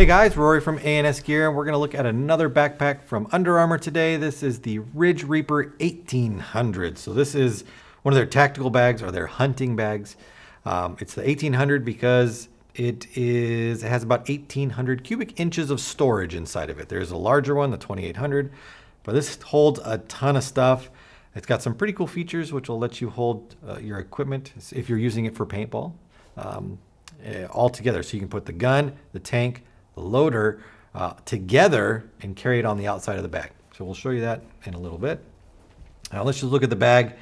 Hey guys, Rory from A&S Gear, and we're going to look at another backpack from Under Armour today. This is the Ridge Reaper 1800. So this is one of their tactical bags or their hunting bags. It's the 1800 because it has about 1800 cubic inches of storage inside of it. There's a larger one, the 2800, but this holds a ton of stuff. It's got some pretty cool features which will let you hold your equipment if you're using it for paintball all together. So you can put the gun, the tank, the loader together and carry it on the outside of the bag. So we'll show you that in a little bit. Now let's just look at the bag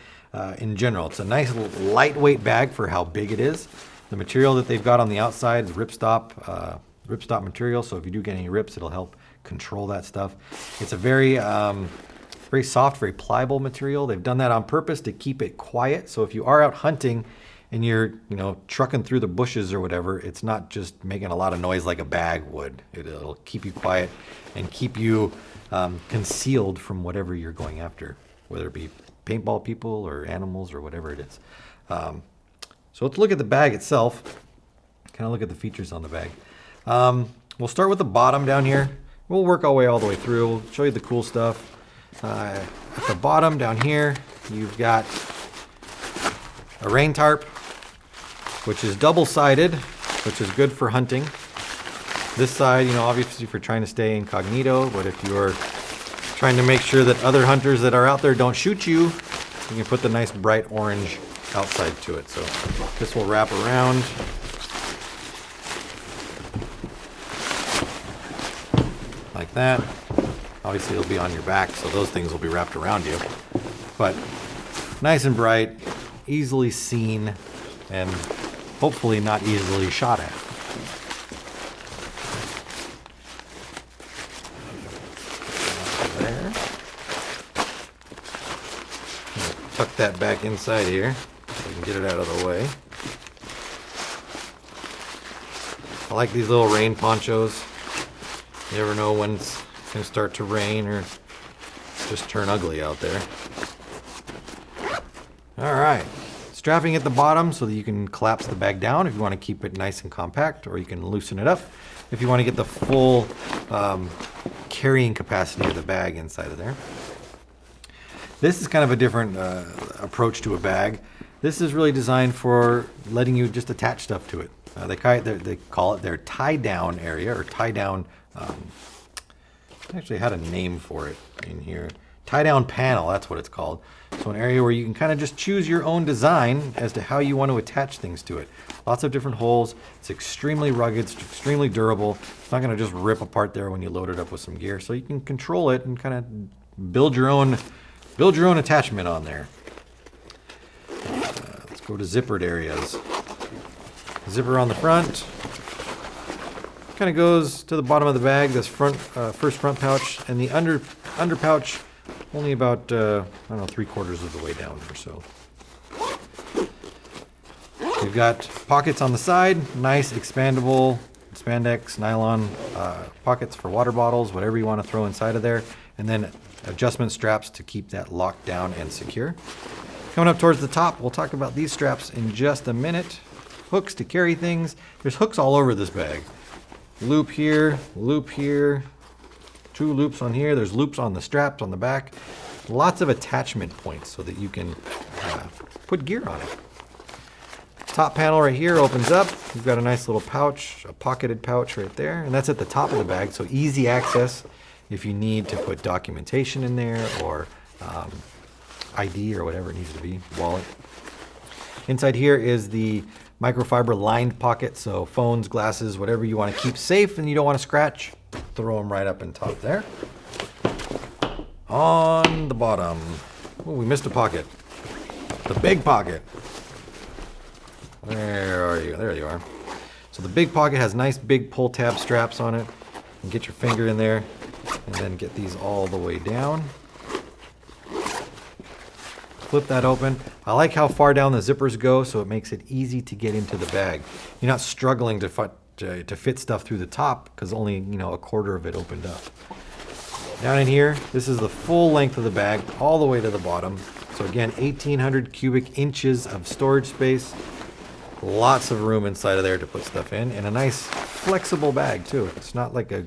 in general. It's a nice lightweight bag for how big it is. The material that they've got on the outside is ripstop material. So if you do get any rips, it'll help control that stuff. It's a very soft, very pliable material. They've done that on purpose to keep it quiet. So if you are out hunting and you're, trucking through the bushes or whatever, it's not just making a lot of noise like a bag would. It'll keep you quiet and keep you concealed from whatever you're going after, whether it be paintball people or animals or whatever it is. So let's look at the bag itself, kind of look at the features on the bag. We'll start with the bottom down here. We'll work our way all the way through. We'll show you the cool stuff. At the bottom down here, you've got a rain tarp, which is double-sided, which is good for hunting. This side, obviously if you're trying to stay incognito, but if you're trying to make sure that other hunters that are out there don't shoot you, you can put the nice bright orange outside to it. So this will wrap around. Like that. Obviously it'll be on your back, so those things will be wrapped around you. But nice and bright, easily seen, and hopefully not easily shot at. There. Tuck that back inside here so we can get it out of the way. I like these little rain ponchos. You never know when it's going to start to rain or just turn ugly out there. All right. Strapping at the bottom so that you can collapse the bag down if you want to keep it nice and compact, or you can loosen it up if you want to get the full carrying capacity of the bag inside of there. This is kind of a different approach to a bag. This is really designed for letting you just attach stuff to it. They call it their tie-down area, or tie-down. I actually had a name for it in here. Tie-down panel, that's what it's called. So an area where you can kind of just choose your own design as to how you want to attach things to it. Lots of different holes. It's extremely rugged, it's extremely durable. It's not going to just rip apart there when you load it up with some gear. So you can control it and kind of build your own attachment on there. Let's go to zippered areas. Zipper on the front. Kind of goes to the bottom of the bag, this first front pouch, and the under pouch only about, 3/4 of the way down or so. We've got pockets on the side, nice expandable spandex, nylon pockets for water bottles, whatever you want to throw inside of there, and then adjustment straps to keep that locked down and secure. Coming up towards the top, we'll talk about these straps in just a minute. Hooks to carry things. There's hooks all over this bag. Loop here, 2 loops on here. There's loops on the straps on the back. Lots of attachment points so that you can put gear on it. Top panel right here opens up. You've got a nice little pouch, a pocketed pouch right there, and that's at the top of the bag, so easy access if you need to put documentation in there or ID or whatever it needs to be, wallet. Inside here is the microfiber lined pocket, so phones, glasses, whatever you want to keep safe and you don't want to scratch, throw them right up in top there. On the bottom, oh, we missed a pocket. The big pocket. Where are you? There you are. So the big pocket has nice big pull tab straps on it. You can get your finger in there and then get these all the way down. Flip that open. I like how far down the zippers go, so it makes it easy to get into the bag. You're not struggling to fit stuff through the top because only 1/4 of it opened up. Down in here, this is the full length of the bag all the way to the bottom. So again, 1,800 cubic inches of storage space. Lots of room inside of there to put stuff in, and a nice flexible bag too. It's not like a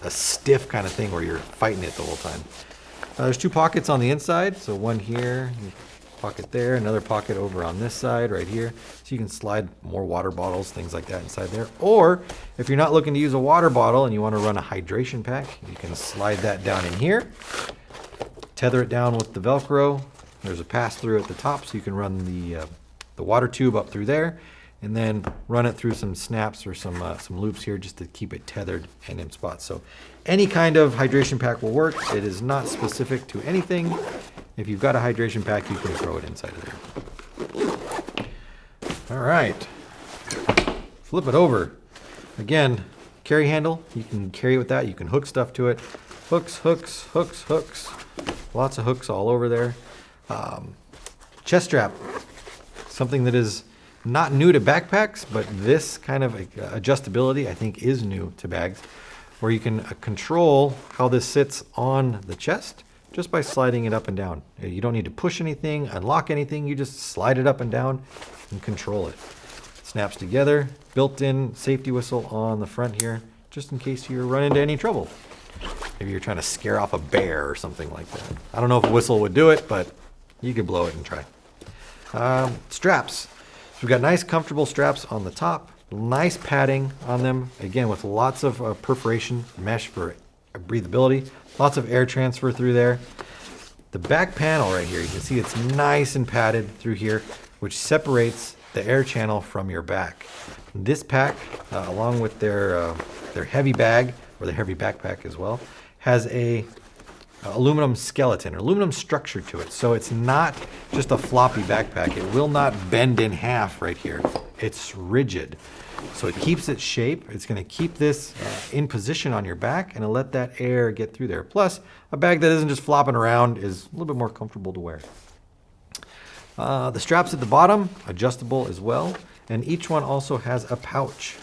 stiff kind of thing where you're fighting it the whole time. There's 2 pockets on the inside, so one here, pocket there, another pocket over on this side right here. So you can slide more water bottles, things like that inside there. Or if you're not looking to use a water bottle and you want to run a hydration pack, you can slide that down in here, tether it down with the Velcro. There's a pass-through at the top, so you can run the water tube up through there, and then run it through some snaps or some loops here just to keep it tethered and in spots. So any kind of hydration pack will work. It is not specific to anything. If you've got a hydration pack, you can throw it inside of there. All right, flip it over. Again, carry handle, you can carry it with that. You can hook stuff to it. Hooks, hooks, hooks, hooks. Lots of hooks all over there. Chest strap, something that is not new to backpacks, but this kind of adjustability I think is new to bags, where you can control how this sits on the chest just by sliding it up and down. You don't need to push anything, unlock anything, you just slide it up and down and control it. Snaps together, built-in safety whistle on the front here, just in case you run into any trouble. Maybe you're trying to scare off a bear or something like that. I don't know if a whistle would do it, but you could blow it and try. Straps. So we've got nice comfortable straps on the top, nice padding on them, again with lots of perforation mesh for breathability, lots of air transfer through there. The back panel right here, you can see it's nice and padded through here, which separates the air channel from your back. This pack, along with their heavy bag, or the heavy backpack as well, has a aluminum skeleton or aluminum structure to it. So it's not just a floppy backpack. It will not bend in half right here. It's rigid. So it keeps its shape. It's going to keep this in position on your back and let that air get through there. Plus, a bag that isn't just flopping around is a little bit more comfortable to wear. The straps at the bottom, adjustable as well. And each one also has a pouch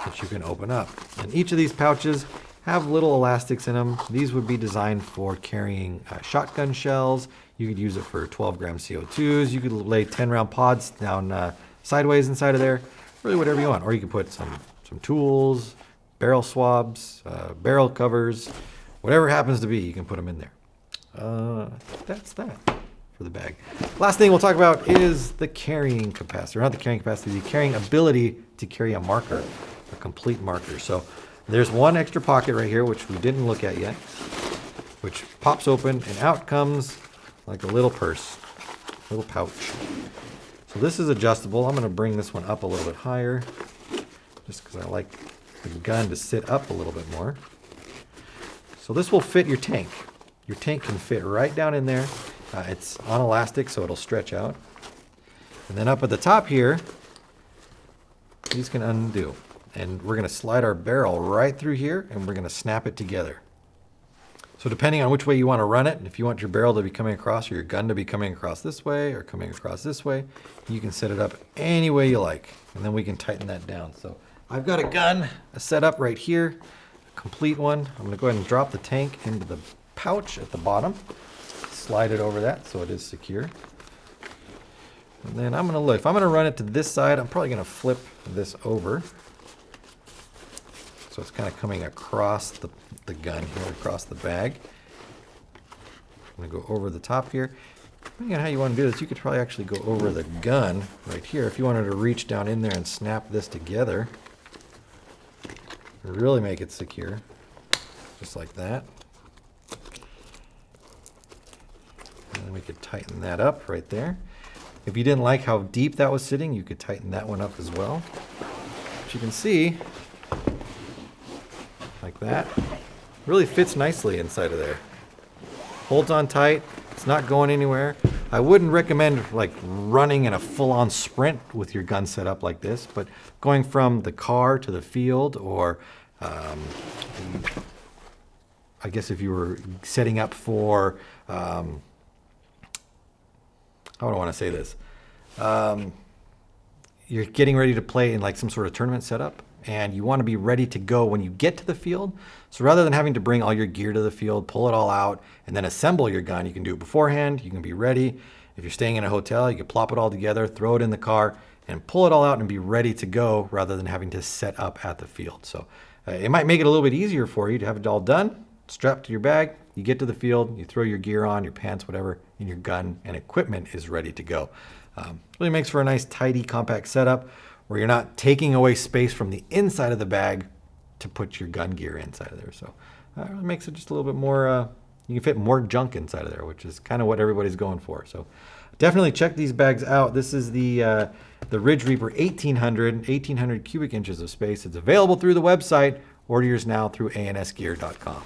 that you can open up. And each of these pouches have little elastics in them. These would be designed for carrying shotgun shells. You could use it for 12-gram CO2s. You could lay 10-round pods down sideways inside of there. Really whatever you want. Or you could put some tools, barrel swabs, barrel covers, whatever it happens to be, you can put them in there. That's that for the bag. Last thing we'll talk about is the carrying capacity. Or not the carrying capacity, the carrying ability to carry a marker, a complete marker. So there's one extra pocket right here, which we didn't look at yet, which pops open and out comes like a little purse, little pouch. So this is adjustable. I'm going to bring this one up a little bit higher just because I like the gun to sit up a little bit more. So this will fit your tank. Your tank can fit right down in there. It's on elastic, so it'll stretch out. And then up at the top here, these can undo. And we're going to slide our barrel right through here, and we're going to snap it together. So depending on which way you want to run it, if you want your barrel to be coming across or your gun to be coming across this way or coming across this way, you can set it up any way you like. And then we can tighten that down. So I've got a gun set up right here, a complete one. I'm going to go ahead and drop the tank into the pouch at the bottom, slide it over that so it is secure. And then I'm going to look. If I'm going to run it to this side, I'm probably going to flip this over. So it's kind of coming across the gun here, across the bag. I'm going to go over the top here. Depending on how you want to do this, you could probably actually go over the gun right here. If you wanted to reach down in there and snap this together, really make it secure, just like that. And then we could tighten that up right there. If you didn't like how deep that was sitting, you could tighten that one up as well. But you can see, like that, really fits nicely inside of there. Holds on tight, it's not going anywhere. I wouldn't recommend like running in a full-on sprint with your gun set up like this, but going from the car to the field, or I guess if you were setting up for, how do I want to say this? You're getting ready to play in like some sort of tournament setup, and you want to be ready to go when you get to the field. So rather than having to bring all your gear to the field, pull it all out, and then assemble your gun, you can do it beforehand. You can be ready. If you're staying in a hotel, you can plop it all together, throw it in the car, and pull it all out and be ready to go rather than having to set up at the field. So it might make it a little bit easier for you to have it all done, strapped to your bag. You get to the field, you throw your gear on, your pants, whatever, and your gun and equipment is ready to go. Really makes for a nice, tidy, compact setup where you're not taking away space from the inside of the bag to put your gun gear inside of there. So it really makes it just a little bit more, you can fit more junk inside of there, which is kind of what everybody's going for. So definitely check these bags out. This is the Ridge Reaper 1800 cubic inches of space. It's available through the website. Order yours now through ansgear.com.